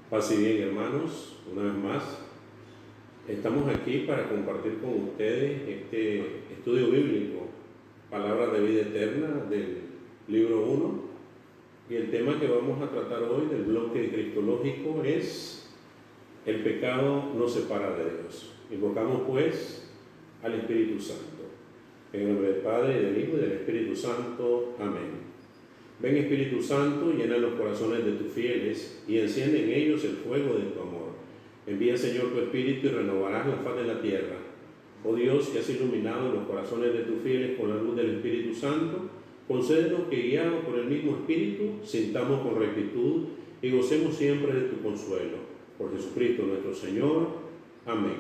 Paz y bien, hermanos, una vez más estamos aquí para compartir con ustedes este estudio bíblico, Palabras de Vida Eterna del libro 1, y el tema que vamos a tratar hoy del bloque cristológico es: el pecado nos separa de Dios. Invocamos pues al Espíritu Santo. En el nombre del Padre, y del Hijo y del Espíritu Santo. Amén. Ven, Espíritu Santo, llena los corazones de tus fieles y enciende en ellos el fuego de tu amor. Envía, Señor, tu Espíritu y renovarás la faz de la tierra. Oh Dios, que has iluminado los corazones de tus fieles con la luz del Espíritu Santo, concédenos que, guiados por el mismo Espíritu, sintamos con rectitud y gocemos siempre de tu consuelo. Por Jesucristo nuestro Señor. Amén.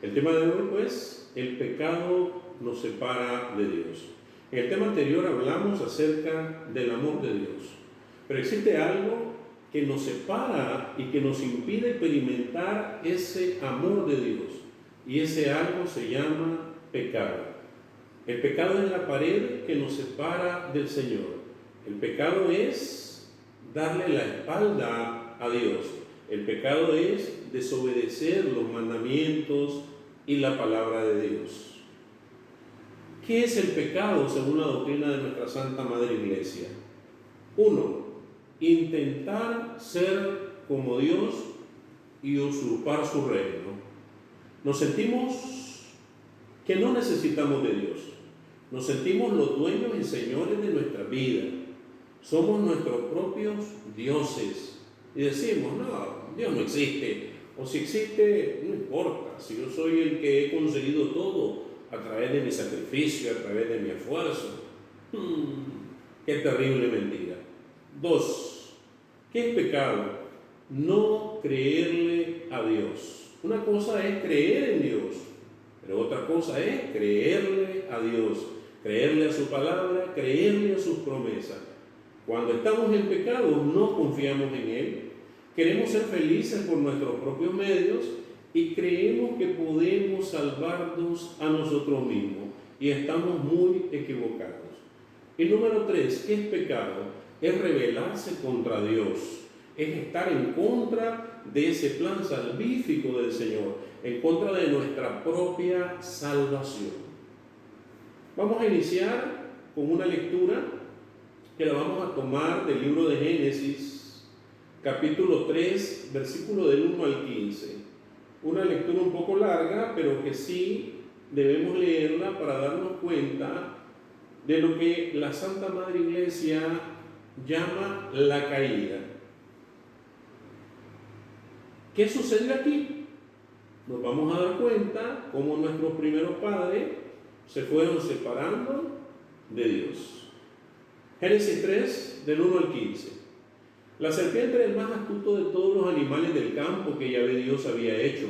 El tema de hoy, pues, el pecado nos separa de Dios. En el tema anterior hablamos acerca del amor de Dios, pero existe algo que nos separa y que nos impide experimentar ese amor de Dios, y ese algo se llama pecado. El pecado es la pared que nos separa del Señor. El pecado es darle la espalda a Dios. El pecado es desobedecer los mandamientos y la palabra de Dios. ¿Qué es el pecado según la doctrina de nuestra Santa Madre Iglesia? 1. Intentar ser como Dios y usurpar su reino. Nos sentimos que no necesitamos de Dios. Nos sentimos los dueños y señores de nuestra vida. Somos nuestros propios dioses. Y decimos, no, Dios no existe. O si existe, no importa. Si yo soy el que he conseguido todo a través de mi sacrificio, a través de mi esfuerzo. Qué terrible mentira. 2. ¿Qué es pecado? No creerle a Dios. Una cosa es creer en Dios, pero otra cosa es creerle a Dios, creerle a su palabra, creerle a sus promesas. Cuando estamos en pecado, no confiamos en Él, queremos ser felices por nuestros propios medios y creemos que podemos salvarnos a nosotros mismos, y estamos muy equivocados. Y número 3, ¿qué es pecado? Es rebelarse contra Dios, es estar en contra de ese plan salvífico del Señor, en contra de nuestra propia salvación. Vamos a iniciar con una lectura que la vamos a tomar del libro de Génesis, capítulo 3, versículo del 1 al 15. Una lectura un poco larga, pero que sí debemos leerla para darnos cuenta de lo que la Santa Madre Iglesia llama la caída. ¿Qué sucede aquí? Nos vamos a dar cuenta cómo nuestros primeros padres se fueron separando de Dios. Génesis 3, del 1 al 15. La serpiente era el más astuto de todos los animales del campo que Yahvé Dios había hecho,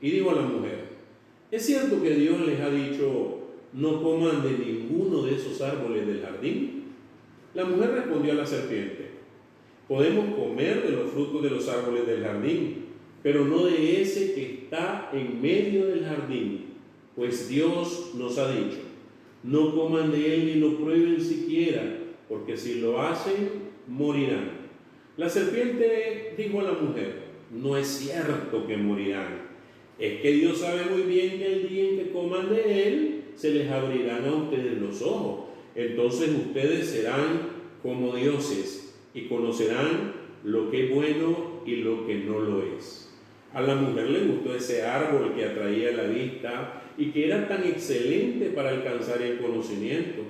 y dijo a la mujer: ¿es cierto que Dios les ha dicho, no coman de ninguno de esos árboles del jardín? La mujer respondió a la serpiente: podemos comer de los frutos de los árboles del jardín, pero no de ese que está en medio del jardín, pues Dios nos ha dicho, no coman de él ni lo prueben siquiera, porque si lo hacen, morirán. La serpiente dijo a la mujer: no es cierto que morirán. Es que Dios sabe muy bien que el día en que coman de él, se les abrirán a ustedes los ojos. Entonces ustedes serán como dioses y conocerán lo que es bueno y lo que no lo es. A la mujer le gustó ese árbol que atraía la vista y que era tan excelente para alcanzar el conocimiento.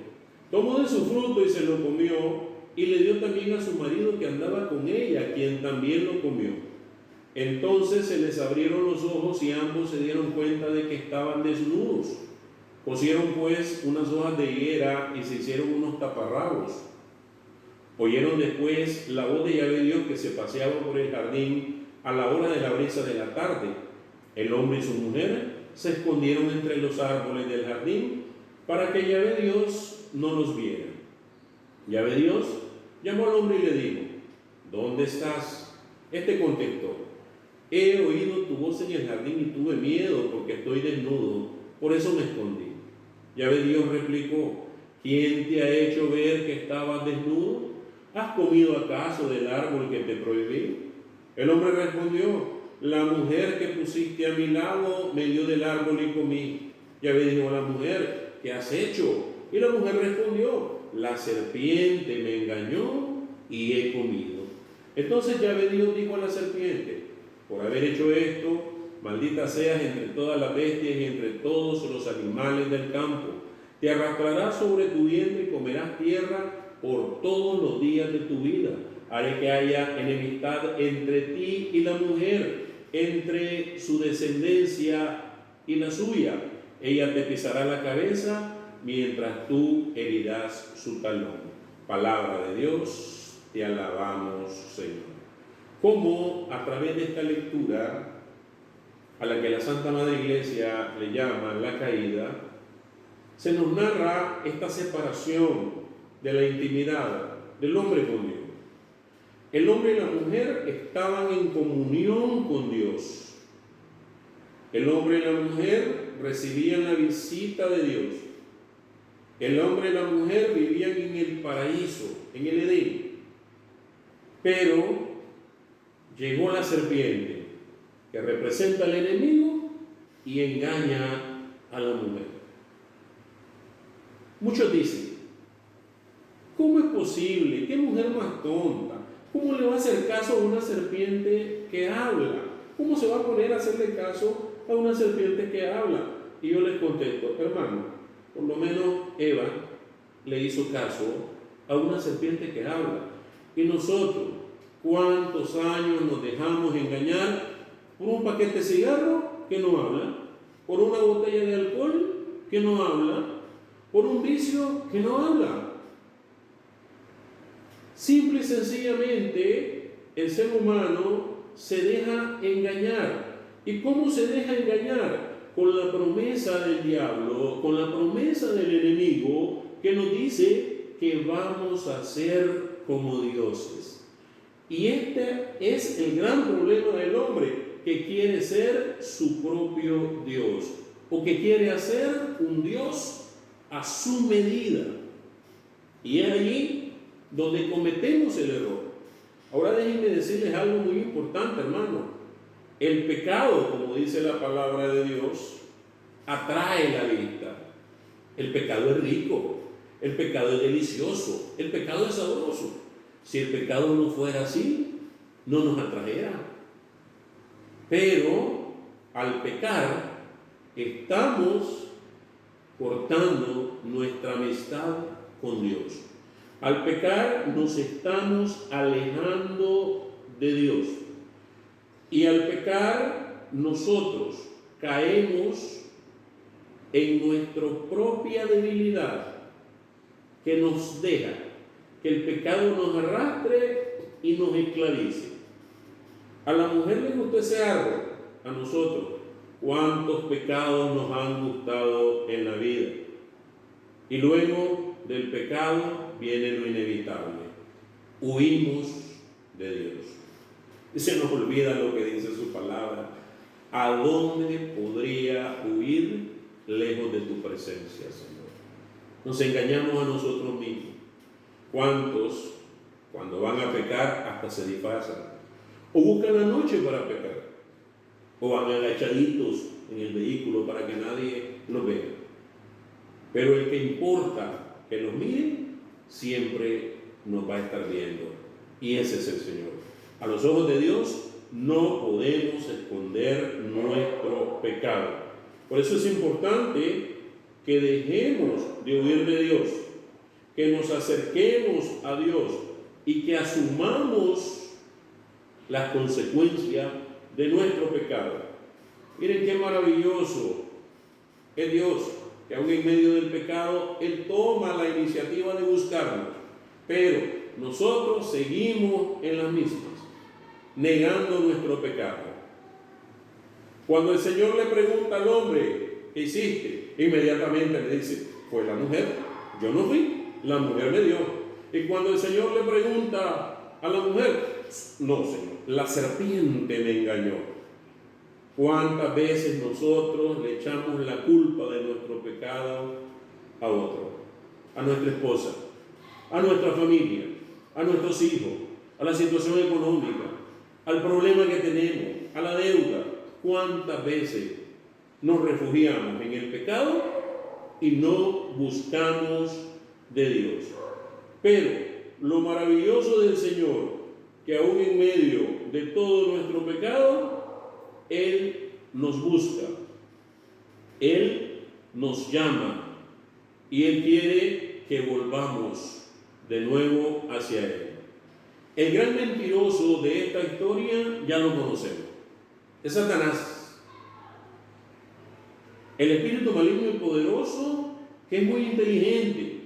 Tomó de su fruto y se lo comió, y le dio también a su marido que andaba con ella, quien también lo comió. Entonces se les abrieron los ojos y ambos se dieron cuenta de que estaban desnudos. Cosieron pues unas hojas de higuera y se hicieron unos taparrabos. Oyeron después la voz de Yahvé Dios que se paseaba por el jardín a la hora de la brisa de la tarde. El hombre y su mujer se escondieron entre los árboles del jardín para que Yahvé Dios no los viera. Yahvé Dios llamó al hombre y le dijo: ¿dónde estás? Este contestó: he oído tu voz en el jardín y tuve miedo porque estoy desnudo, por eso me escondí. Yahvé Dios replicó: ¿quién te ha hecho ver que estabas desnudo? ¿Has comido acaso del árbol que te prohibí? El hombre respondió: la mujer que pusiste a mi lado me dio del árbol y comí. Yahvé dijo a la mujer: ¿qué has hecho? Y la mujer respondió: la serpiente me engañó y he comido. Entonces Yahvé Dios dijo a la serpiente: por haber hecho esto, maldita seas entre todas las bestias y entre todos los animales del campo. Te arrastrarás sobre tu vientre y comerás tierra por todos los días de tu vida. Haré que haya enemistad entre ti y la mujer, entre su descendencia y la suya. Ella te pisará la cabeza, mientras tú herirás su talón. Palabra de Dios, te alabamos, Señor. Como a través de esta lectura, a la que la Santa Madre Iglesia le llama la caída, se nos narra esta separación de la intimidad del hombre con Dios. El hombre y la mujer estaban en comunión con Dios. El hombre y la mujer recibían la visita de Dios. El hombre y la mujer vivían en el paraíso, en el Edén. Pero llegó la serpiente, que representa al enemigo, y engaña a la mujer. Muchos dicen: ¿cómo es posible? ¿Qué mujer más tonta? ¿Cómo le va a hacer caso a una serpiente que habla? ¿Cómo se va a poner a hacerle caso a una serpiente que habla? Y yo les contesto: hermano, por lo menos Eva le hizo caso a una serpiente que habla. Y nosotros, ¿cuántos años nos dejamos engañar por un paquete de cigarro que no habla? ¿Por una botella de alcohol que no habla? ¿Por un vicio que no habla? Simple y sencillamente, el ser humano se deja engañar. ¿Y cómo se deja engañar? Con la promesa del diablo, con la promesa del enemigo, que nos dice que vamos a ser como dioses. Y este es el gran problema del hombre, que quiere ser su propio Dios, o que quiere hacer un Dios a su medida. Y es allí donde cometemos el error. Ahora déjenme decirles algo muy importante, hermano. El pecado, como dice la palabra de Dios, atrae la vista. El pecado es rico, el pecado es delicioso, el pecado es sabroso. Si el pecado no fuera así, no nos atrajera. Pero al pecar, estamos cortando nuestra amistad con Dios. Al pecar nos estamos alejando de Dios. Y al pecar nosotros caemos en nuestra propia debilidad, que nos deja que el pecado nos arrastre y nos esclavice. A la mujer le gustó ese árbol, a nosotros, ¿cuántos pecados nos han gustado en la vida? Y luego del pecado viene lo inevitable: huimos de Dios. Y se nos olvida lo que dice su palabra: ¿a dónde podría huir lejos de tu presencia, Señor? Nos engañamos a nosotros mismos. ¿Cuántos, cuando van a pecar, hasta se disfrazan? O buscan la noche para pecar, o van agachaditos en el vehículo para que nadie los vea. Pero el que importa que nos miren, siempre nos va a estar viendo. Y ese es el Señor. A los ojos de Dios no podemos esconder nuestro pecado. Por eso es importante que dejemos de huir de Dios, que nos acerquemos a Dios y que asumamos las consecuencias de nuestro pecado. Miren qué maravilloso es Dios, que aún en medio del pecado, Él toma la iniciativa de buscarnos, pero nosotros seguimos en las mismas, negando nuestro pecado. Cuando el Señor le pregunta al hombre: ¿qué hiciste?, inmediatamente le dice: fue la mujer, yo no fui, la mujer me dio. Y cuando el Señor le pregunta a la mujer: no, Señor, la serpiente me engañó. ¿Cuántas veces nosotros le echamos la culpa de nuestro pecado a otro? A nuestra esposa, a nuestra familia, a nuestros hijos, a la situación económica. al problema que tenemos, a la deuda. ¿Cuántas veces nos refugiamos en el pecado y no buscamos de Dios? Pero lo maravilloso del Señor, que aún en medio de todo nuestro pecado, Él nos busca, Él nos llama y Él quiere que volvamos de nuevo hacia Él. El gran mentiroso de esta historia ya lo conocemos, es Satanás, el espíritu maligno y poderoso, que es muy inteligente,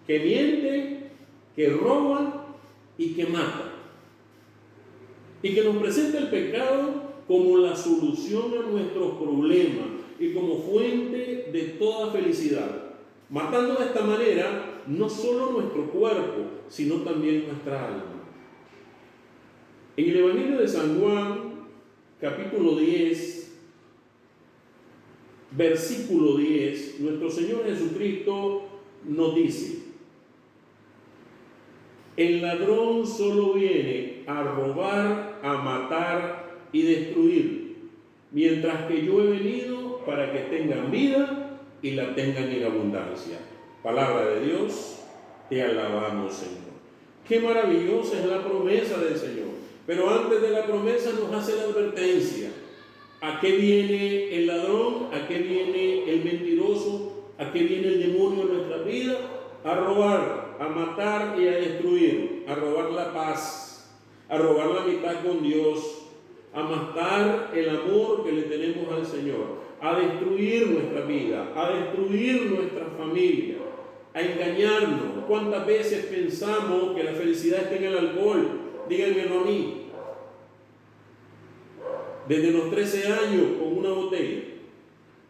que miente, que roba y que mata, y que nos presenta el pecado como la solución a nuestros problemas y como fuente de toda felicidad, matando de esta manera no solo nuestro cuerpo, sino también nuestra alma. En el Evangelio de San Juan, capítulo 10, versículo 10, nuestro Señor Jesucristo nos dice: el ladrón solo viene a robar, a matar y destruir, mientras que yo he venido para que tengan vida y la tengan en abundancia. Palabra de Dios, te alabamos, Señor. Qué maravillosa es la promesa del Señor. Pero antes de la promesa nos hace la advertencia. ¿A qué viene el ladrón? ¿A qué viene el mentiroso? ¿A qué viene el demonio en nuestra vida? A robar, a matar y a destruir, a robar la paz, a robar la amistad con Dios, a matar el amor que le tenemos al Señor, a destruir nuestra vida, a destruir nuestra familia, a engañarnos. ¿Cuántas veces pensamos que la felicidad está en el alcohol? Díganmelo a mí. Desde los 13 años con una botella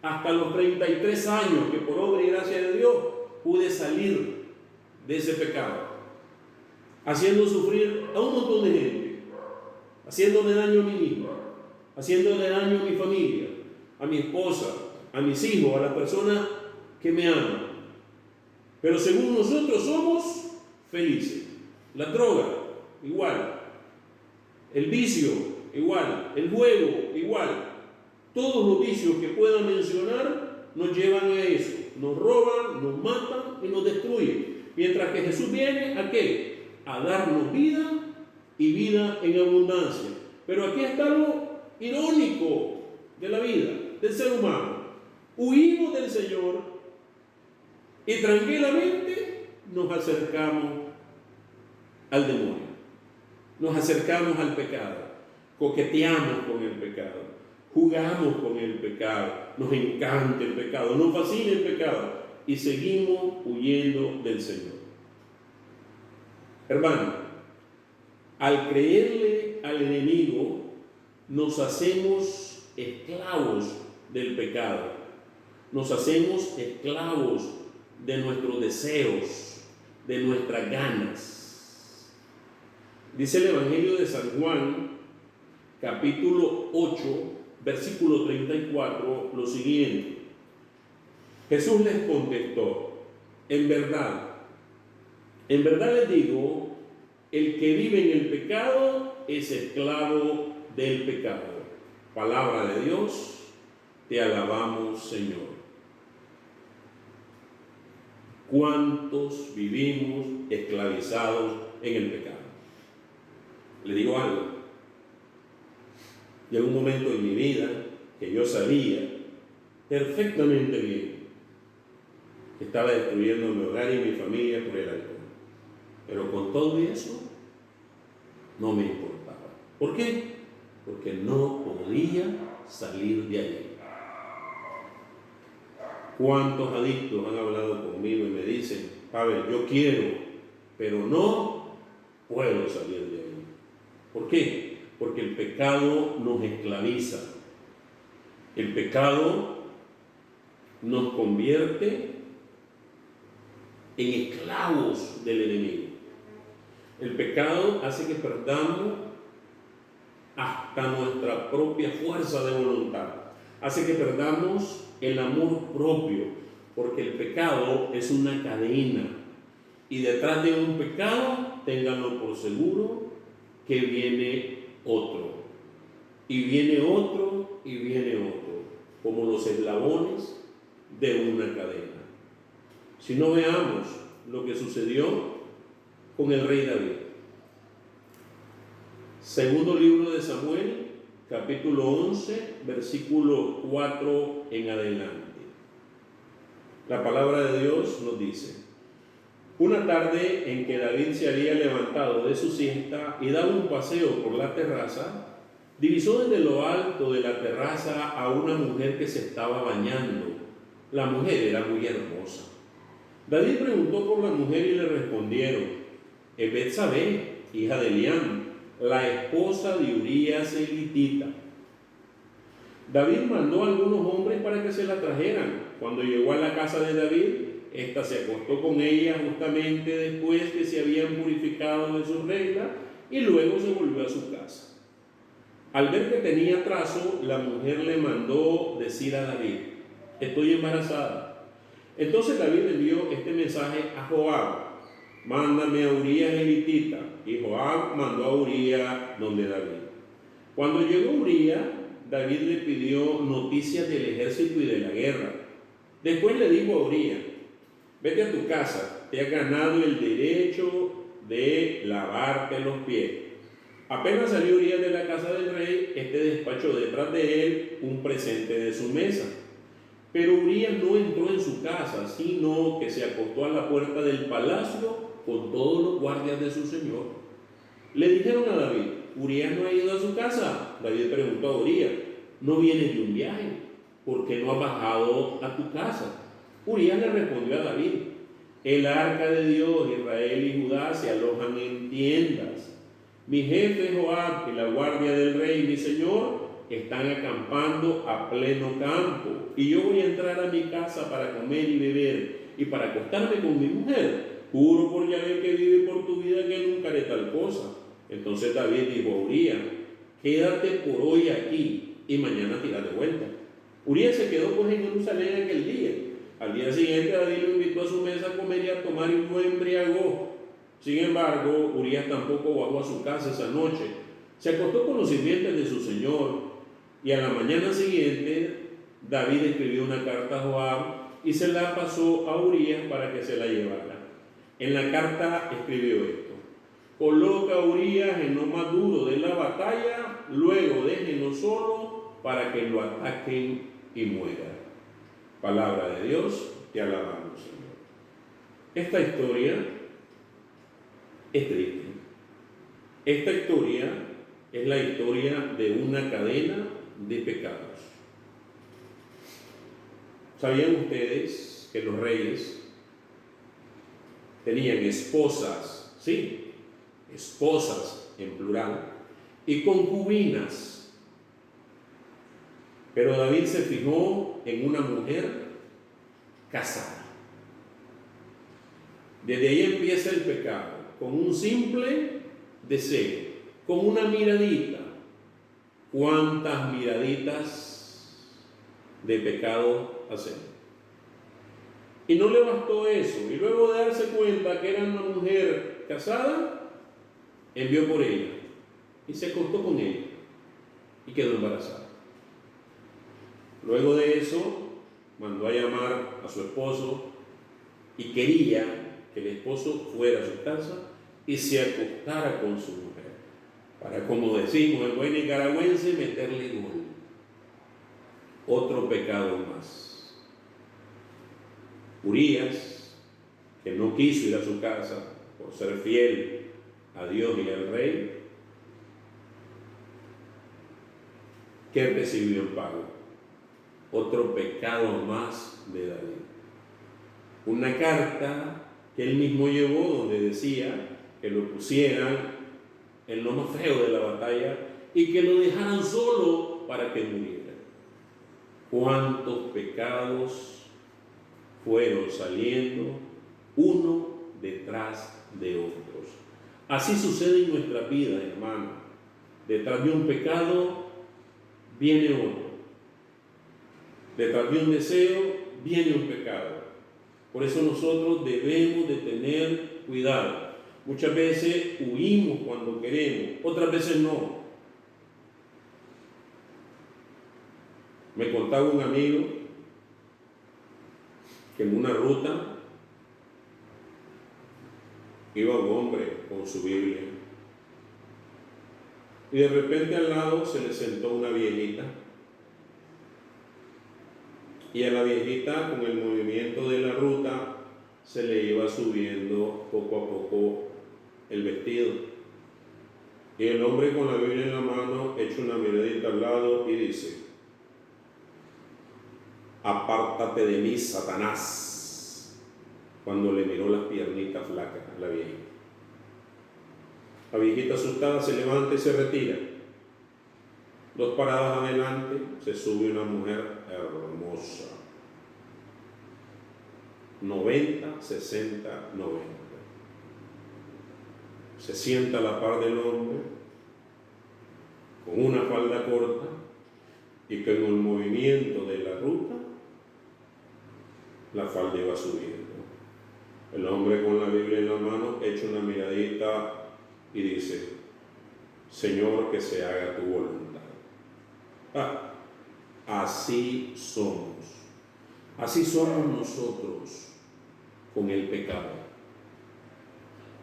hasta los 33 años que por obra y gracia de Dios pude salir de ese pecado, haciendo sufrir a un montón de gente, haciéndole daño a mí mismo, haciéndole daño a mi familia, a mi esposa, a mis hijos, a las personas que me aman. Pero según nosotros somos felices. La droga, igual. El vicio, igual. El juego, igual. Todos los vicios que puedan mencionar nos llevan a eso. Nos roban, nos matan y nos destruyen. Mientras que Jesús viene, ¿a qué? A darnos vida y vida en abundancia. Pero aquí está lo irónico de la vida, del ser humano. Huimos del Señor y tranquilamente nos acercamos al demonio. Nos acercamos al pecado, coqueteamos con el pecado, jugamos con el pecado, nos encanta el pecado, nos fascina el pecado y seguimos huyendo del Señor. Hermano, al creerle al enemigo nos hacemos esclavos del pecado, nos hacemos esclavos de nuestros deseos, de nuestras ganas. Dice el Evangelio de San Juan, capítulo 8, versículo 34, lo siguiente. Jesús les contestó: en verdad les digo, el que vive en el pecado es esclavo del pecado. Palabra de Dios, te alabamos, Señor. ¿Cuántos vivimos esclavizados en el pecado? Le digo algo. Llegó un momento en mi vida que yo sabía perfectamente bien que estaba destruyendo mi hogar y mi familia por el alcohol. Pero con todo eso no me importaba. ¿Por qué? Porque no podía salir de allí. ¿Cuántos adictos han hablado conmigo y me dicen: Pavel, yo quiero, pero no puedo salir de ahí? ¿Por qué? Porque el pecado nos esclaviza. El pecado nos convierte en esclavos del enemigo. El pecado hace que perdamos hasta nuestra propia fuerza de voluntad. Hace que perdamos el amor propio, porque el pecado es una cadena. Y detrás de un pecado, ténganlo por seguro, que viene otro, y viene otro, y viene otro, como los eslabones de una cadena. Si no, veamos lo que sucedió con el rey David. Segundo libro de Samuel, capítulo 11, versículo 4 en adelante. La palabra de Dios nos dice: una tarde en que David se había levantado de su siesta y daba un paseo por la terraza, divisó desde lo alto de la terraza a una mujer que se estaba bañando. La mujer era muy hermosa. David preguntó por la mujer y le respondieron: es Betsabé, hija de Eliam, la esposa de Urías el hitita. David mandó a algunos hombres para que se la trajeran. Cuando llegó a la casa de David, ésta se acostó con ella justamente después que se habían purificado de su regla, y luego se volvió a su casa. Al ver que tenía trazo, la mujer le mandó decir a David: estoy embarazada. Entonces David envió este mensaje a Joab: mándame a Urías el hitita. Y Joab mandó a Urías donde David. Cuando llegó Urías, David le pidió noticias del ejército y de la guerra. Después le dijo a Urías: vete a tu casa, te has ganado el derecho de lavarte los pies. Apenas salió Urías de la casa del rey, este despachó detrás de él un presente de su mesa. Pero Urías no entró en su casa, sino que se acostó a la puerta del palacio con todos los guardias de su señor. Le dijeron a David: Urías no ha ido a su casa. David preguntó a Urías: ¿no vienes de un viaje? ¿Por qué no has bajado a tu casa? Urías le respondió a David: el arca de Dios, Israel y Judá se alojan en tiendas. Mi jefe Joab y la guardia del rey, mi señor, están acampando a pleno campo, y yo voy a entrar a mi casa para comer y beber y para acostarme con mi mujer. Juro por Yahvé que vive por tu vida que nunca haré tal cosa. Entonces David dijo a Urías: quédate por hoy aquí y mañana tira de vuelta. Urías se quedó pues en Jerusalén aquel día. Al día siguiente David lo invitó a su mesa a comer y a tomar, y no embriagó. Sin embargo, Urías tampoco bajó a su casa esa noche. Se acostó con los sirvientes de su señor, y a la mañana siguiente David escribió una carta a Joab y se la pasó a Urías para que se la llevara. En la carta escribió esto: coloca a Urías en lo más duro de la batalla, luego déjenlo solo para que lo ataquen y muera. Palabra de Dios, te alabamos, Señor. Esta historia es triste. Esta historia es la historia de una cadena de pecados. ¿Sabían ustedes que los reyes tenían esposas, sí, esposas en plural, y concubinas? Pero David se fijó en una mujer casada. Desde ahí empieza el pecado, con un simple deseo, con una miradita. ¿Cuántas miraditas de pecado hacemos? Y no le bastó eso, y luego de darse cuenta que era una mujer casada, envió por ella y se acostó con ella y quedó embarazada. Luego de eso mandó a llamar a su esposo y quería que el esposo fuera a su casa y se acostara con su mujer, para, como decimos en buen nicaragüense, meterle gol. Otro pecado más. Urías, que no quiso ir a su casa por ser fiel a Dios y al rey, ¿qué recibió en pago? Otro pecado más de David. Una carta que él mismo llevó donde decía que lo pusieran en lo más feo de la batalla y que lo dejaran solo para que muriera. ¿Cuántos pecados fueron saliendo uno detrás de otros? Así sucede en nuestra vida, hermano. Detrás de un pecado viene otro. Detrás de un deseo viene un pecado. Por eso nosotros debemos de tener cuidado. Muchas veces huimos cuando queremos, otras veces no. Me contaba un amigo que en una ruta iba un hombre con su Biblia y de repente al lado se le sentó una viejita, y a la viejita, con el movimiento de la ruta, se le iba subiendo poco a poco el vestido, y el hombre con la Biblia en la mano echa una miradita al lado y dice: apártate de mí, Satanás, cuando le miró las piernitas flacas a la viejita. La viejita asustada se levanta y se retira. 2 paradas adelante se sube una mujer hermosa, 90, 60, 90. Se sienta a la par del hombre con una falda corta y con el movimiento de la ruta la falda iba subiendo. El hombre con la Biblia en la mano echa una miradita y dice: Señor, que se haga tu voluntad. Así somos nosotros con el pecado.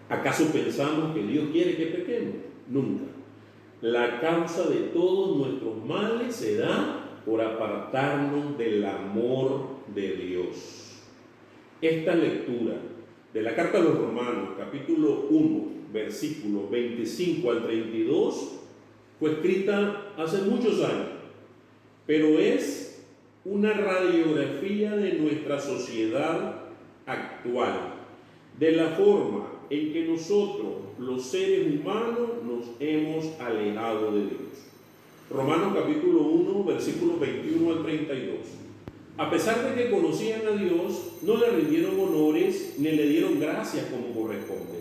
¿Acaso pensamos que Dios quiere que pequemos? Nunca. La causa de todos nuestros males se da por apartarnos del amor de Dios. Esta lectura de la carta a los Romanos, capítulo 1, versículos 25 al 32, fue escrita hace muchos años, pero es una radiografía de nuestra sociedad actual, de la forma en que nosotros, los seres humanos, nos hemos alejado de Dios. Romanos capítulo 1, versículos 21 al 32. A pesar de que conocían a Dios, no le rindieron honores ni le dieron gracias como corresponde.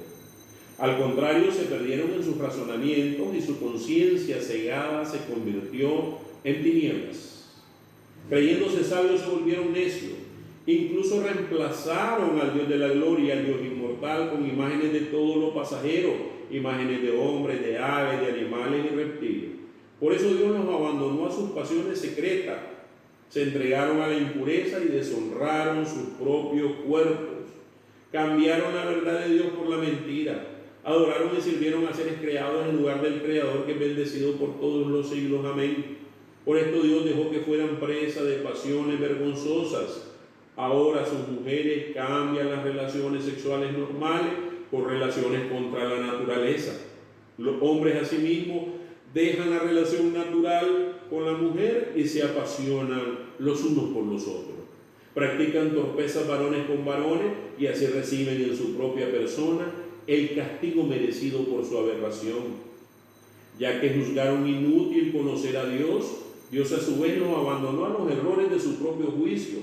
Al contrario, se perdieron en sus razonamientos y su conciencia cegada se convirtió en tinieblas. Creyéndose sabios se volvieron necios. Incluso reemplazaron al Dios de la gloria, al Dios inmortal, con imágenes de todo lo pasajero, imágenes de hombres, de aves, de animales y reptiles. Por eso Dios los abandonó a sus pasiones secretas. Se entregaron a la impureza y deshonraron sus propios cuerpos. Cambiaron la verdad de Dios por la mentira. Adoraron y sirvieron a seres creados en lugar del Creador, que es bendecido por todos los siglos. Amén. Por esto Dios dejó que fueran presa de pasiones vergonzosas. Ahora sus mujeres cambian las relaciones sexuales normales por relaciones contra la naturaleza. Los hombres asimismo dejan la relación natural con la mujer y se apasionan los unos por los otros. Practican torpezas varones con varones y así reciben en su propia persona el castigo merecido por su aberración. Ya que juzgaron inútil conocer a Dios, Dios a su vez los abandonó a los errores de su propio juicio,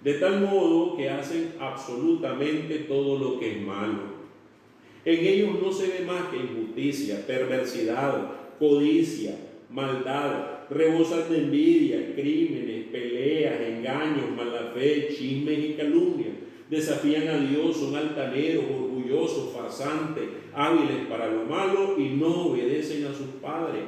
de tal modo que hacen absolutamente todo lo que es malo. En ellos no se ve más que injusticia, perversidad, codicia, maldad, rebosan de envidia, crímenes, peleas, engaños, mala fe, chismes y calumnias. Desafían a Dios, son altaneros, orgullosos, farsantes, hábiles para lo malo y no obedecen a sus padres.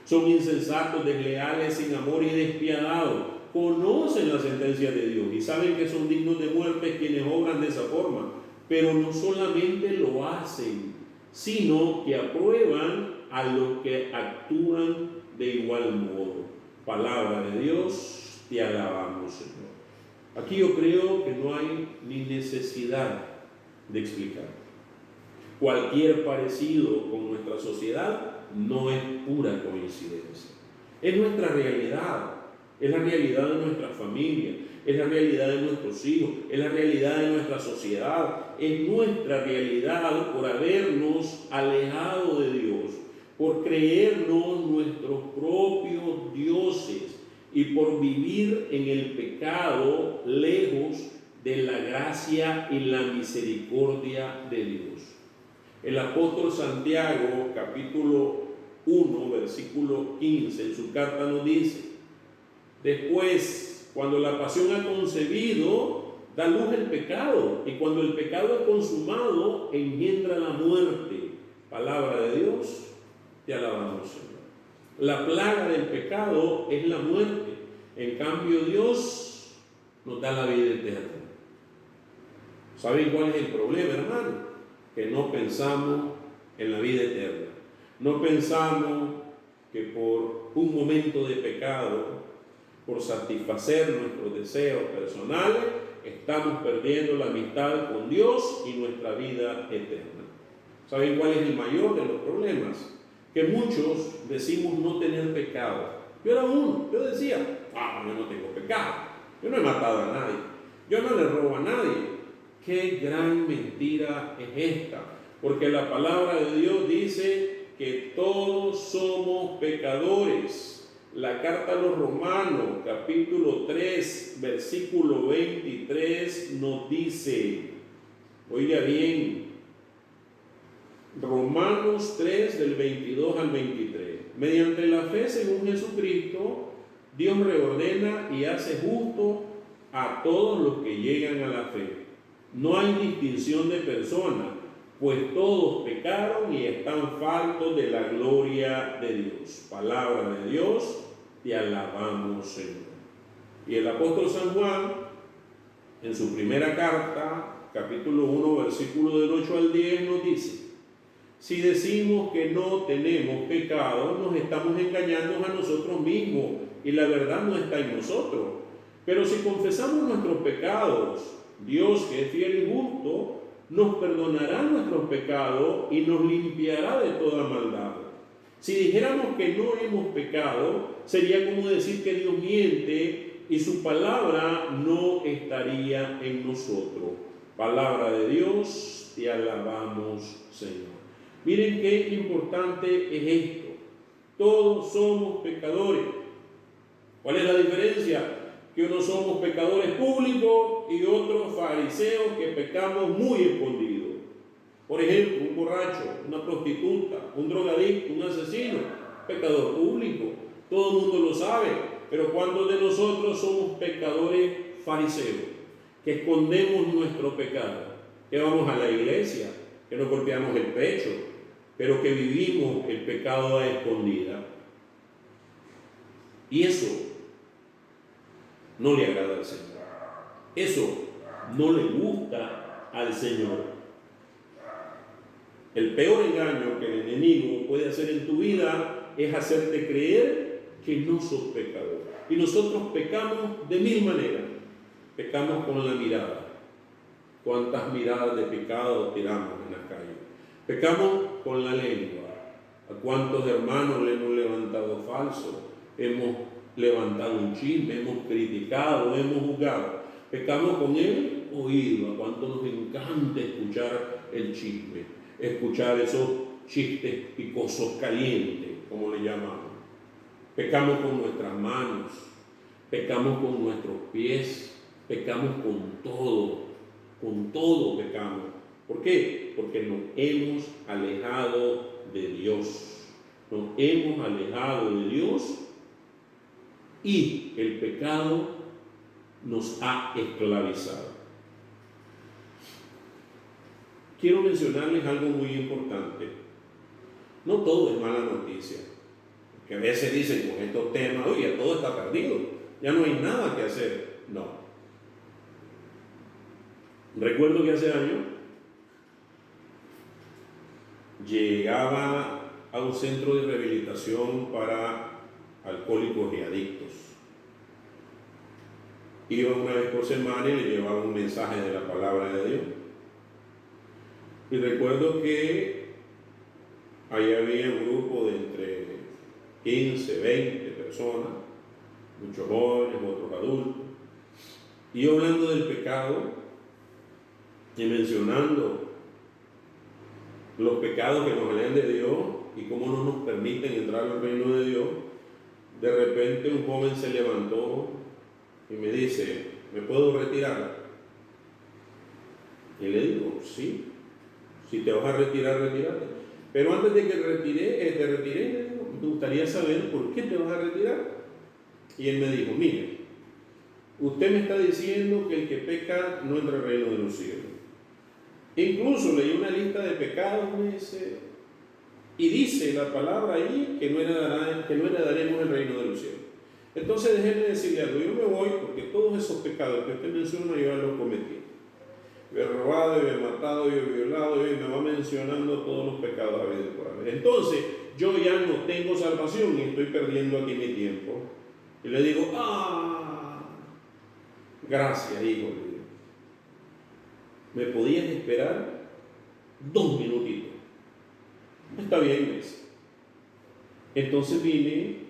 Son insensatos, desleales, sin amor y despiadados. Conocen la sentencia de Dios y saben que son dignos de muerte quienes obran de esa forma, pero no solamente lo hacen, sino que aprueban a los que actúan de igual modo. Palabra de Dios, te alabamos, Señor. Aquí yo creo que no hay ni necesidad de explicar. Cualquier parecido con nuestra sociedad no es pura coincidencia. Es nuestra realidad. Es la realidad de nuestra familia, es la realidad de nuestros hijos, es la realidad de nuestra sociedad, es nuestra realidad por habernos alejado de Dios, por creernos nuestros propios dioses y por vivir en el pecado lejos de la gracia y la misericordia de Dios. El apóstol Santiago, capítulo 1, versículo 15, en su carta nos dice: después, cuando la pasión ha concebido, da luz el pecado, y cuando el pecado es consumado, engendra la muerte. Palabra de Dios, te alabamos, Señor. La plaga del pecado es la muerte. En cambio, Dios nos da la vida eterna. ¿Saben cuál es el problema, hermano? Que no pensamos en la vida eterna. No pensamos que por un momento de pecado, por satisfacer nuestros deseos personales, estamos perdiendo la amistad con Dios y nuestra vida eterna. ¿Saben cuál es el mayor de los problemas? Que muchos decimos no tener pecado. Yo era uno, yo decía, yo no tengo pecado, yo no he matado a nadie, yo no le robo a nadie. Qué gran mentira es esta, porque la palabra de Dios dice que todos somos pecadores. La carta a los Romanos, capítulo 3, versículo 23, nos dice, oiga bien, Romanos 3, del 22 al 23, mediante la fe según Jesucristo, Dios reordena y hace justo a todos los que llegan a la fe. No hay distinción de personas, pues todos pecaron y están faltos de la gloria de Dios. Palabra de Dios, te alabamos, Señor. Y el apóstol San Juan, en su primera carta, capítulo 1, versículo del 8 al 10, nos dice, si decimos que no tenemos pecado, nos estamos engañando a nosotros mismos y la verdad no está en nosotros. Pero si confesamos nuestros pecados, Dios, que es fiel y justo, nos perdonará nuestros pecados y nos limpiará de toda maldad. Si dijéramos que no hemos pecado, sería como decir que Dios miente y su palabra no estaría en nosotros. Palabra de Dios, te alabamos, Señor. Miren qué importante es esto. Todos somos pecadores. ¿Cuál es la diferencia? Que unos somos pecadores públicos y otros fariseos que pecamos muy escondidos. Por ejemplo, un borracho, una prostituta, un drogadicto, un asesino, pecador público. Todo el mundo lo sabe, pero ¿cuántos de nosotros somos pecadores fariseos? Que escondemos nuestro pecado, que vamos a la iglesia, que nos golpeamos el pecho, pero que vivimos el pecado a escondida. Y eso no le agrada al Señor. Eso no le gusta al Señor. El peor engaño que el enemigo puede hacer en tu vida es hacerte creer que no sos pecador. Y nosotros pecamos de mil maneras. Pecamos con la mirada. ¿Cuántas miradas de pecado tiramos en la calle? Pecamos con la lengua. ¿A cuántos hermanos le hemos levantado falso? Hemos levantado un chisme, hemos criticado, hemos juzgado. Pecamos con el oído. A cuánto nos encanta escuchar el chisme, escuchar esos chistes picosos calientes, como le llamamos. Pecamos con nuestras manos, pecamos con nuestros pies, pecamos con todo pecamos. ¿Por qué? Porque nos hemos alejado de Dios. Nos hemos alejado de Dios y el pecado nos ha esclavizado. Quiero mencionarles algo muy importante. No todo es mala noticia. Que a veces dicen con estos temas, oye, todo está perdido, ya no hay nada que hacer. No. Recuerdo que hace años llegaba a un centro de rehabilitación para alcohólicos y adictos. Iba una vez por semana y le llevaba un mensaje de la palabra de Dios. Y recuerdo que ahí había un grupo de entre 15, 20 personas, muchos jóvenes, otros adultos, y yo hablando del pecado y mencionando los pecados que nos alejan de Dios y cómo no nos permiten entrar al reino de Dios. De repente un joven se levantó y me dice, ¿me puedo retirar? Y le digo, sí, si te vas a retirar, retírate. Pero antes de que te retiré, me gustaría saber por qué te vas a retirar. Y él me dijo, mire, usted me está diciendo que el que peca no entra al reino de los cielos. Incluso leí una lista de pecados, me dice, y dice la palabra ahí que no heredaremos el reino de los cielos. Entonces déjenme decirle algo, yo me voy porque todos esos pecados que usted menciona yo ya los cometí. Yo he robado, yo he matado, yo he violado, y me va mencionando todos los pecados habidos por haber. Entonces yo ya no tengo salvación y estoy perdiendo aquí mi tiempo. Y le digo, gracias, hijo mío. ¿Me podías esperar 2 minutitos? Está bien, me dice. Entonces vine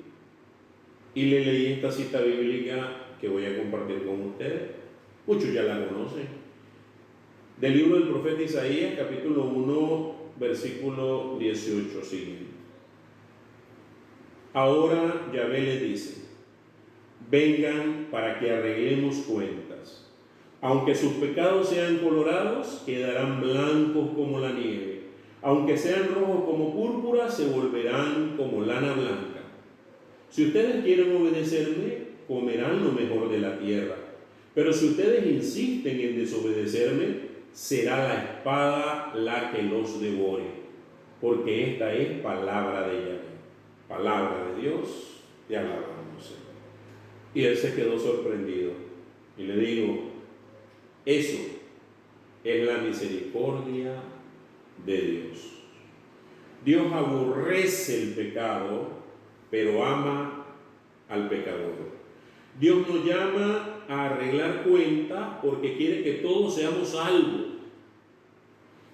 y le leí esta cita bíblica que voy a compartir con ustedes. Muchos ya la conocen. Del libro del profeta Isaías, capítulo 1, versículo 18 siguiente. Ahora Yahvé le dice: vengan para que arreglemos cuentas. Aunque sus pecados sean colorados, quedarán blancos como la nieve. Aunque sean rojos como púrpura, se volverán como lana blanca. Si ustedes quieren obedecerme, comerán lo mejor de la tierra. Pero si ustedes insisten en desobedecerme, será la espada la que los devore. Porque esta es palabra de Yahvé, palabra de Dios, te alabamos, Señor. Y él se quedó sorprendido. Y le digo, eso es la misericordia de Dios. Dios aborrece el pecado, pero ama al pecador. Dios nos llama a arreglar cuentas porque quiere que todos seamos salvos.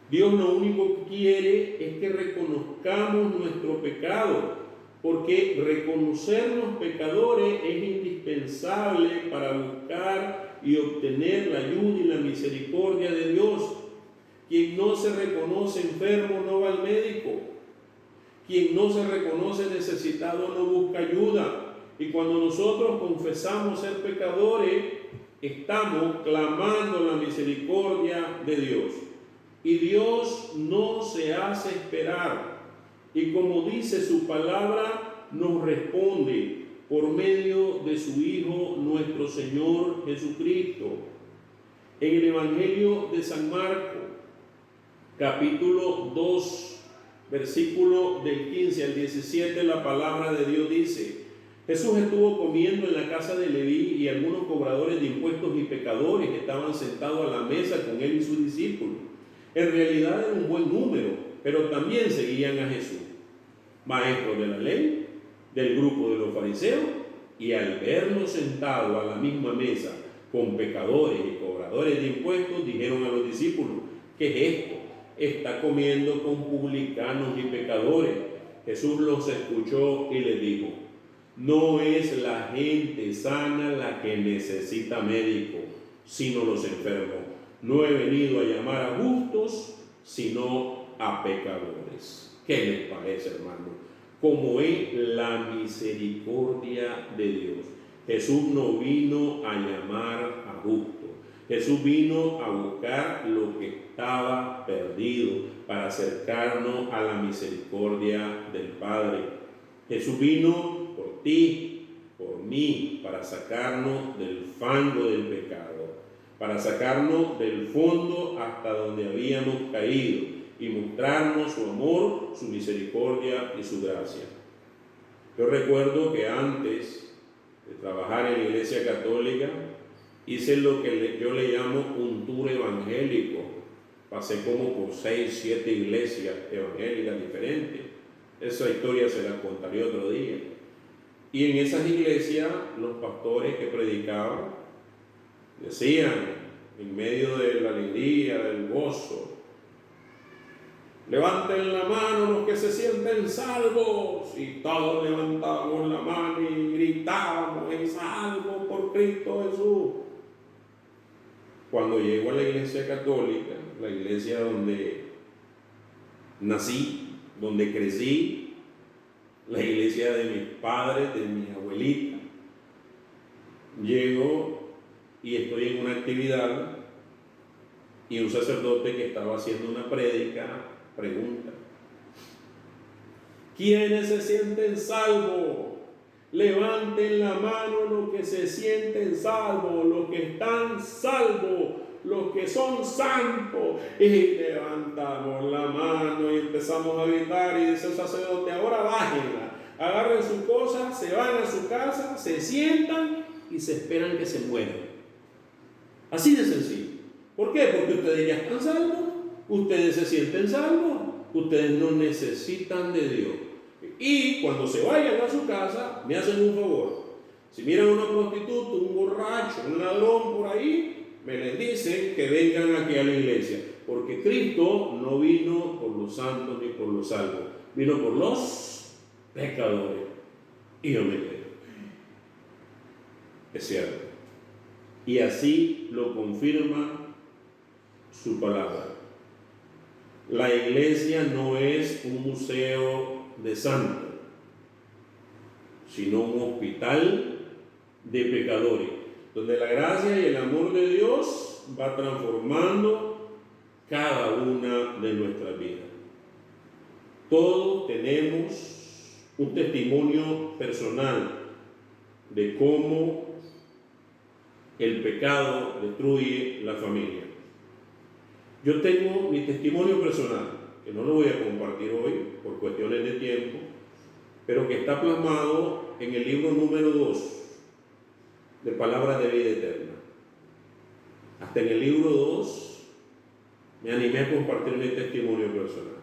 Dios lo único que quiere es que reconozcamos nuestro pecado, porque reconocernos pecadores es indispensable para buscar y obtener la ayuda y la misericordia de Dios. Quien no se reconoce enfermo no va al médico. Quien no se reconoce necesitado no busca ayuda. Y cuando nosotros confesamos ser pecadores, estamos clamando la misericordia de Dios. Y Dios no se hace esperar. Y como dice su palabra, nos responde por medio de su Hijo, nuestro Señor Jesucristo. En el Evangelio de San Marcos, capítulo 2, versículo del 15 al 17, la palabra de Dios dice: Jesús estuvo comiendo en la casa de Leví, y algunos cobradores de impuestos y pecadores estaban sentados a la mesa con él y sus discípulos. En realidad era un buen número, pero también seguían a Jesús, maestros de la ley, del grupo de los fariseos, y al verlo sentado a la misma mesa con pecadores y cobradores de impuestos, dijeron a los discípulos: ¿qué es esto? Está comiendo con publicanos y pecadores. Jesús los escuchó y les dijo: no es la gente sana la que necesita médico, sino los enfermos. No he venido a llamar a justos, sino a pecadores. ¿Qué les parece, hermano? Como es la misericordia de Dios. Jesús no vino a llamar a justos. Jesús vino a buscar lo que estaba perdido para acercarnos a la misericordia del Padre. Jesús vino por ti, por mí, para sacarnos del fango del pecado, para sacarnos del fondo hasta donde habíamos caído y mostrarnos su amor, su misericordia y su gracia. Yo recuerdo que antes de trabajar en la Iglesia Católica, hice lo que yo le llamo un tour evangélico. Pasé como por 6, 7 iglesias evangélicas diferentes. Esa historia se la contaré otro día. Y en esas iglesias, los pastores que predicaban decían, en medio de la alegría, del gozo: levanten la mano los que se sienten salvos. Y todos levantábamos la mano y gritábamos: en salvo por Cristo Jesús. Cuando llego a la Iglesia Católica, la iglesia donde nací, donde crecí, la iglesia de mis padres, de mis abuelitas, llego y estoy en una actividad y un sacerdote que estaba haciendo una prédica pregunta: ¿quiénes se sienten salvos? Levanten la mano los que se sienten salvos, los que están salvos, los que son santos. Y levantamos la mano y empezamos a gritar, y dice el sacerdote: ahora bájenla. agarran sus cosas, se van a su casa, se sientan y se esperan que se mueran. Así de sencillo. ¿Por qué? Porque ustedes ya están salvos, ustedes se sienten salvos, ustedes no necesitan de Dios. Y cuando se vayan a su casa, me hacen un favor. Si miran a una prostituta, un borracho, un ladrón por ahí, me les dicen que vengan aquí a la iglesia. Porque Cristo no vino por los santos ni por los salvos, vino por los pecadores. Y yo me quedo. Es cierto. Y así lo confirma su palabra. La iglesia no es un museo de santos, sino un hospital de pecadores, donde la gracia y el amor de Dios va transformando cada una de nuestras vidas. Todos tenemos un testimonio personal de cómo el pecado destruye la familia. Yo tengo mi testimonio personal, que no lo voy a compartir hoy por cuestiones de tiempo, pero que está plasmado en el libro número 2 de Palabras de Vida Eterna. Hasta en el libro 2 me animé a compartir mi testimonio personal,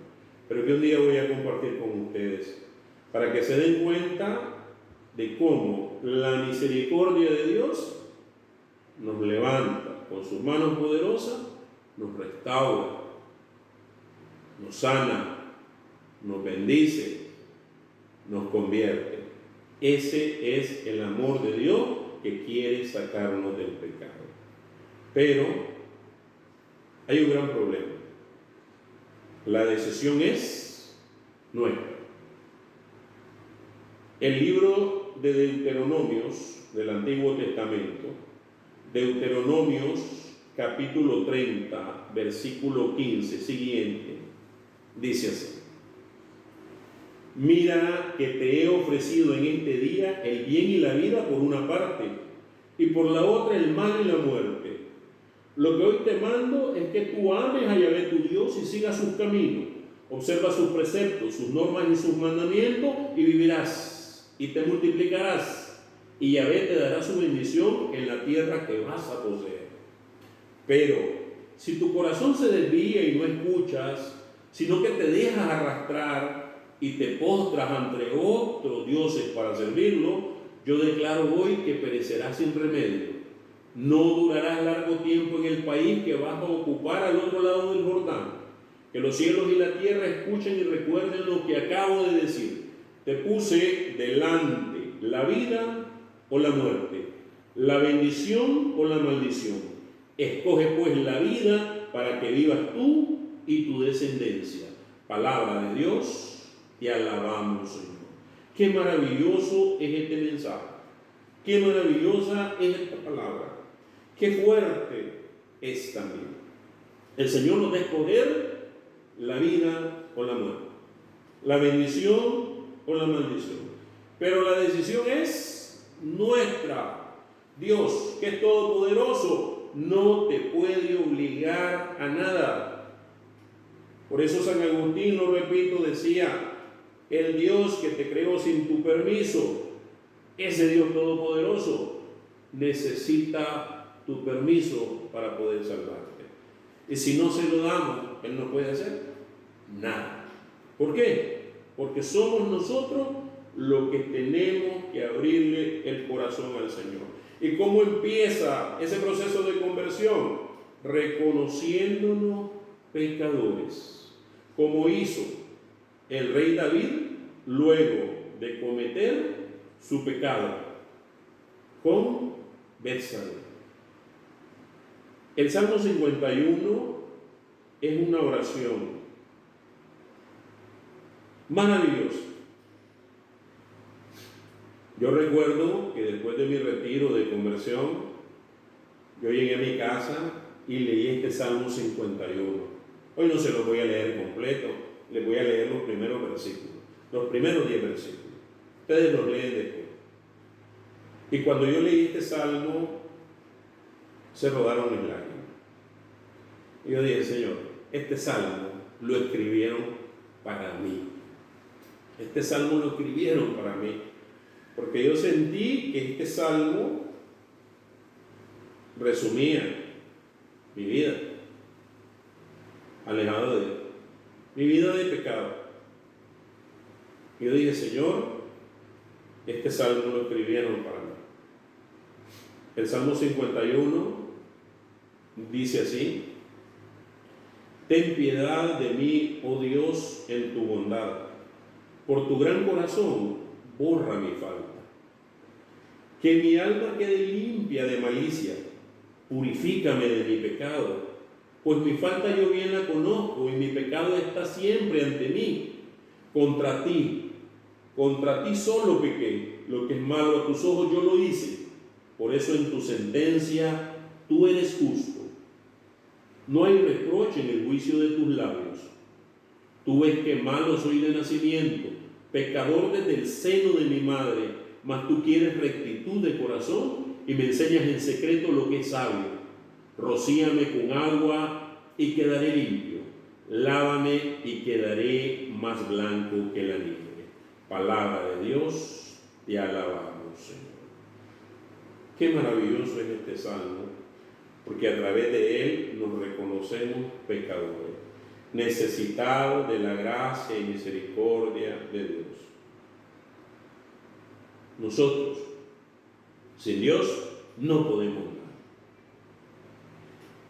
pero que un día voy a compartir con ustedes para que se den cuenta de cómo la misericordia de Dios nos levanta con sus manos poderosas, nos restaura, nos sana, nos bendice, nos convierte. Ese es el amor de Dios que quiere sacarnos del pecado. Pero hay un gran problema. La decisión es nuestra. El libro de Deuteronomios del Antiguo Testamento, Deuteronomios capítulo 30, versículo 15 siguiente, dice así: mira que te he ofrecido en este día el bien y la vida por una parte, y por la otra el mal y la muerte. Lo que hoy te mando es que tú ames a Yahvé tu Dios y sigas sus caminos, observa sus preceptos, sus normas y sus mandamientos, y vivirás, y te multiplicarás, y Yahvé te dará su bendición en la tierra que vas a poseer. Pero si tu corazón se desvía y no escuchas, sino que te dejas arrastrar y te postras ante otros dioses para servirlo, yo declaro hoy que perecerás sin remedio. No durarás largo tiempo en el país que vas a ocupar al otro lado del Jordán. Que los cielos y la tierra escuchen y recuerden lo que acabo de decir. Te puse delante la vida o la muerte, la bendición o la maldición. Escoge pues la vida para que vivas tú y tu descendencia. Palabra de Dios, te alabamos, Señor. Qué maravilloso es este mensaje. Qué maravillosa es esta palabra. Qué fuerte es también. El Señor nos da a escoger la vida o la muerte, la bendición o la maldición. Pero la decisión es nuestra. Dios, que es todopoderoso, no te puede obligar a nada. Por eso San Agustín, lo repito, decía: el Dios que te creó sin tu permiso, ese Dios todopoderoso, necesita tu permiso para poder salvarte. Y si no se lo damos, Él no puede hacer nada. ¿Por qué? Porque somos nosotros los que tenemos que abrirle el corazón al Señor. ¿Y cómo empieza ese proceso de conversión? Reconociéndonos pecadores, como hizo el rey David luego de cometer su pecado con Betsabé. El Salmo 51 es una oración maravillosa. Yo recuerdo que después de mi retiro de conversión, yo llegué a mi casa y leí este Salmo 51. Hoy no se lo voy a leer completo, les voy a leer los primeros versículos, los primeros 10 versículos. Ustedes los leen después. Y cuando yo leí este Salmo, se rodaron mis lágrimas. Y yo dije: Señor, este Salmo lo escribieron para mí. Este salmo lo escribieron para mí, porque yo sentí que este salmo resumía mi vida alejado de Dios, mi vida de pecado. Yo dije, Señor, este salmo lo escribieron para mí. El Salmo 51 dice así: ten piedad de mí, oh Dios, en tu bondad. Por tu gran corazón, borra mi falta. Que mi alma quede limpia de malicia. Purifícame de mi pecado, pues mi falta yo bien la conozco y mi pecado está siempre ante mí. Contra ti solo pequé, lo que es malo a tus ojos yo lo hice. Por eso en tu sentencia tú eres justo. No hay reproche en el juicio de tus labios. Tú ves que malo soy de nacimiento, pecador desde el seno de mi madre, mas tú quieres rectitud de corazón y me enseñas en secreto lo que es sabio. Rocíame con agua y quedaré limpio. Lávame y quedaré más blanco que la nieve. Palabra de Dios, te alabamos, Señor. Qué maravilloso es este salmo, porque a través de él nos reconocemos pecadores, necesitados de la gracia y misericordia de Dios. Nosotros, sin Dios, no podemos nada.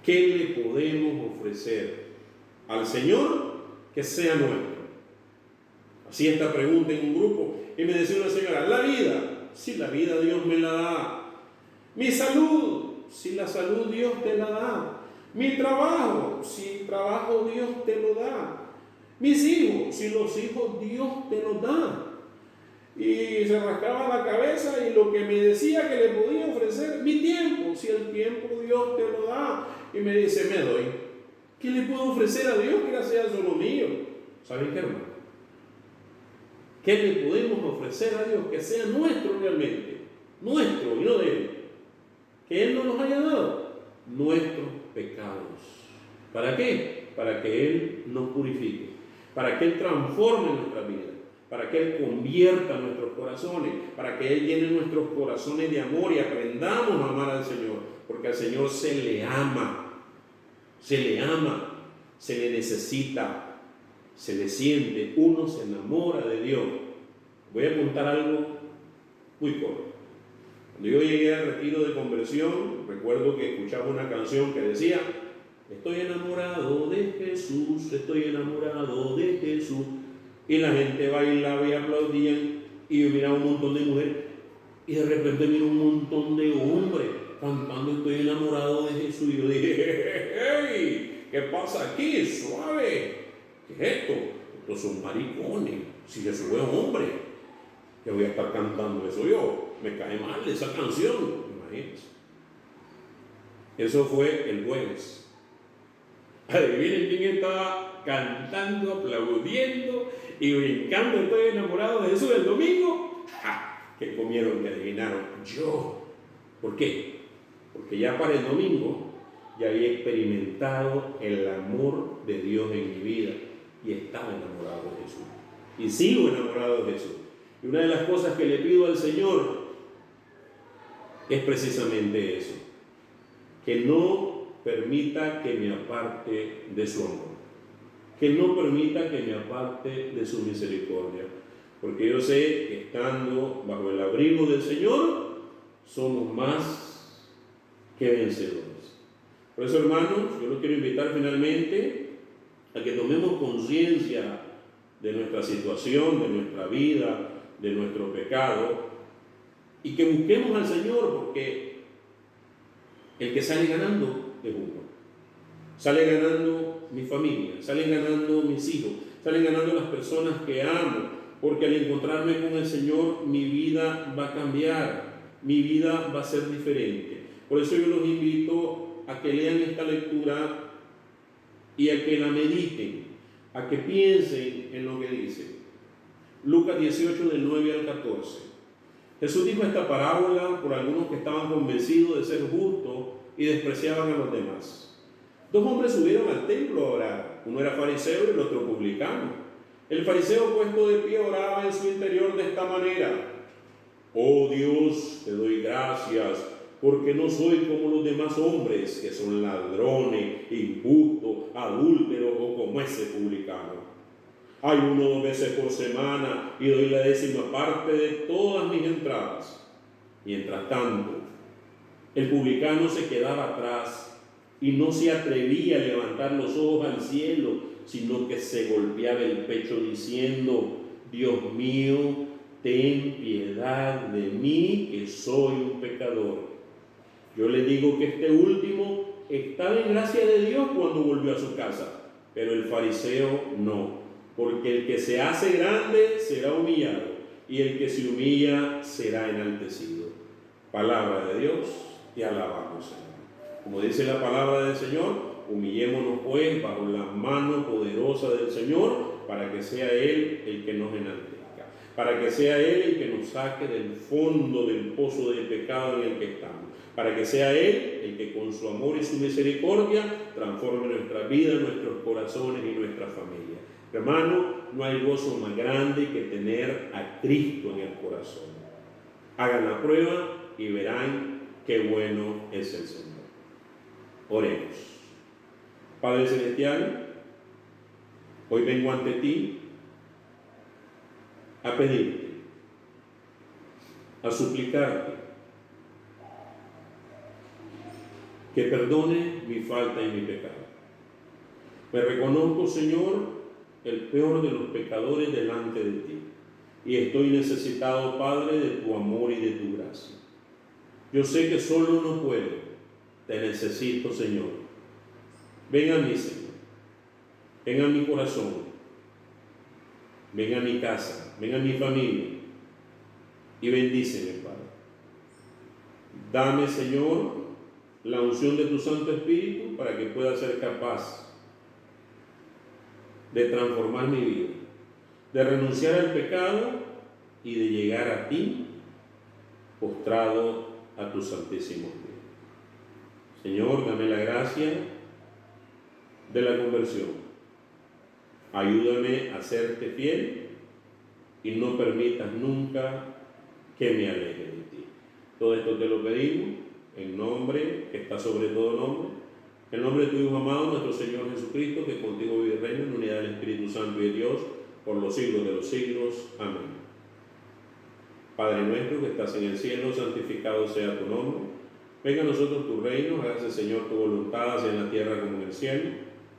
¿Qué le podemos ofrecer al Señor que sea nuestro? Hacía esta pregunta en un grupo y me decía una señora: la vida, si la vida Dios me la da. Mi salud, si la salud Dios te la da. Mi trabajo, si el trabajo Dios te lo da. Mis hijos, si los hijos Dios te los da. Y se rascaba la cabeza y lo que me decía que le podía ofrecer, mi tiempo, si el tiempo Dios te lo da. Y me dice, me doy. ¿Qué le puedo ofrecer a Dios que sea solo mío? ¿Saben qué, hermano? ¿Qué le podemos ofrecer a Dios que sea nuestro realmente? Nuestro y no de Él. Que Él no nos haya dado nuestros pecados. ¿Para qué? Para que Él nos purifique, para que Él transforme nuestra vida, para que Él convierta nuestros corazones, para que Él llene nuestros corazones de amor y aprendamos a amar al Señor, porque al Señor se le ama, se le necesita, se le siente, uno se enamora de Dios. Voy a contar algo muy corto. Cuando yo llegué al retiro de conversión, recuerdo que escuchaba una canción que decía: estoy enamorado de Jesús, estoy enamorado de Jesús. Y la gente bailaba y aplaudían, y yo miraba un montón de mujeres, y de repente miro un montón de hombres cantando estoy enamorado de Jesús. Y yo dije, ¡hey! ¿Qué pasa aquí? Suave. ¿Qué es esto? Estos son maricones. Si Jesús es hombre, que voy a estar cantando eso yo. Me cae mal esa canción, imagínense. Eso fue el jueves. Adivinen quién estaba cantando, aplaudiendo y brincando. Estoy enamorado de Jesús el domingo. ¡Ja! ¿Qué comieron? Que adivinaron. Yo. ¿Por qué? Porque ya para el domingo ya había experimentado el amor de Dios en mi vida y estaba enamorado de Jesús. Y sigo enamorado de Jesús. Y una de las cosas que le pido al Señor es precisamente eso, que no permita que me aparte de su amor, que no permita que me aparte de su misericordia, porque yo sé que estando bajo el abrigo del Señor somos más que vencedores. Por eso, hermanos, yo los quiero invitar finalmente a que tomemos conciencia de nuestra situación, de nuestra vida, de nuestro pecado, y que busquemos al Señor, porque el que sale ganando es uno. Sale ganando mi familia, salen ganando mis hijos, salen ganando las personas que amo, porque al encontrarme con el Señor mi vida va a cambiar, mi vida va a ser diferente. Por eso yo los invito a que lean esta lectura y a que la mediten, a que piensen en lo que dice. Lucas 18, del 9 al 14. Jesús dijo esta parábola por algunos que estaban convencidos de ser justos y despreciaban a los demás. Dos hombres subieron al templo a orar. Uno era fariseo y el otro publicano. El fariseo puesto de pie oraba en su interior de esta manera: oh Dios, te doy gracias, porque no soy como los demás hombres, que son ladrones, injustos, adúlteros o como ese publicano. Ayuno 2 veces por semana y doy la 10ª parte de todas mis entradas. Mientras tanto, el publicano se quedaba atrás y no se atrevía a levantar los ojos al cielo, sino que se golpeaba el pecho diciendo: Dios mío, ten piedad de mí, que soy un pecador. Yo le digo que este último estaba en gracia de Dios cuando volvió a su casa, pero el fariseo no, porque el que se hace grande será humillado, y el que se humilla será enaltecido. Palabra de Dios, te alabamos, Señor. Como dice la palabra del Señor, humillémonos pues bajo la mano poderosa del Señor, para que sea Él el que nos enaltezca, para que sea Él el que nos saque del fondo del pozo del pecado en el que estamos, para que sea Él el que con su amor y su misericordia transforme nuestra vida, nuestros corazones y nuestra familia. Hermano, no hay gozo más grande que tener a Cristo en el corazón. Hagan la prueba y verán qué bueno es el Señor. Oremos. Padre Celestial, hoy vengo ante ti a pedirte, a suplicarte que perdone mi falta y mi pecado. Me reconozco, Señor, el peor de los pecadores delante de ti, y estoy necesitado, Padre, de tu amor y de tu gracia. Yo sé que solo no puedo, te necesito, Señor. Ven a mí, Señor, ven a mi corazón, ven a mi casa, ven a mi familia y bendíceme, Padre. Dame, Señor, la unción de tu Santo Espíritu para que pueda ser capaz de transformar mi vida, de renunciar al pecado y de llegar a ti postrado a tus santísimos pies. Señor, dame la gracia de la conversión. Ayúdame a serte fiel y no permitas nunca que me aleje de ti. Todo esto te lo pedimos en nombre que está sobre todo nombre, en nombre de tu Hijo amado, nuestro Señor Jesucristo, que contigo vive y reina en unidad del Espíritu Santo y de Dios por los siglos de los siglos. Amén. Padre nuestro que estás en el cielo, santificado sea tu nombre. Venga a nosotros tu reino, hágase, Señor, tu voluntad, así en la tierra como en el cielo.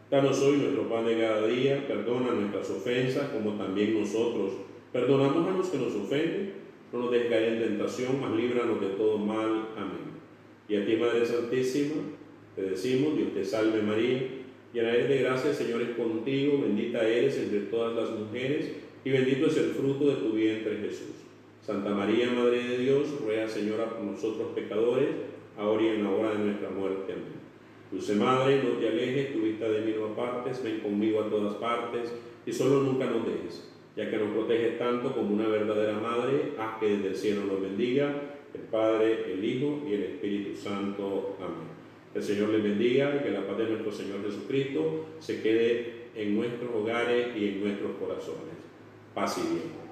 Danos hoy nuestro pan de cada día, perdona nuestras ofensas, como también nosotros perdonamos a los que nos ofenden. No nos dejes caer en tentación, mas líbranos de todo mal. Amén. Y a ti, Madre Santísima, te decimos: Dios te salve María, llena eres de gracia, el Señor es contigo, bendita eres entre todas las mujeres, y bendito es el fruto de tu vientre, Jesús. Santa María, Madre de Dios, ruega, Señora, por nosotros pecadores, ahora y en la hora de nuestra muerte. Amén. Dulce Madre, no te alejes, tu vista de mí no apartes, ven conmigo a todas partes, y solo nunca nos dejes, ya que nos proteges tanto como una verdadera Madre. Haz que desde el cielo nos bendiga el Padre, el Hijo y el Espíritu Santo. Amén. El Señor les bendiga y que la paz de nuestro Señor Jesucristo se quede en nuestros hogares y en nuestros corazones. Paz y bien.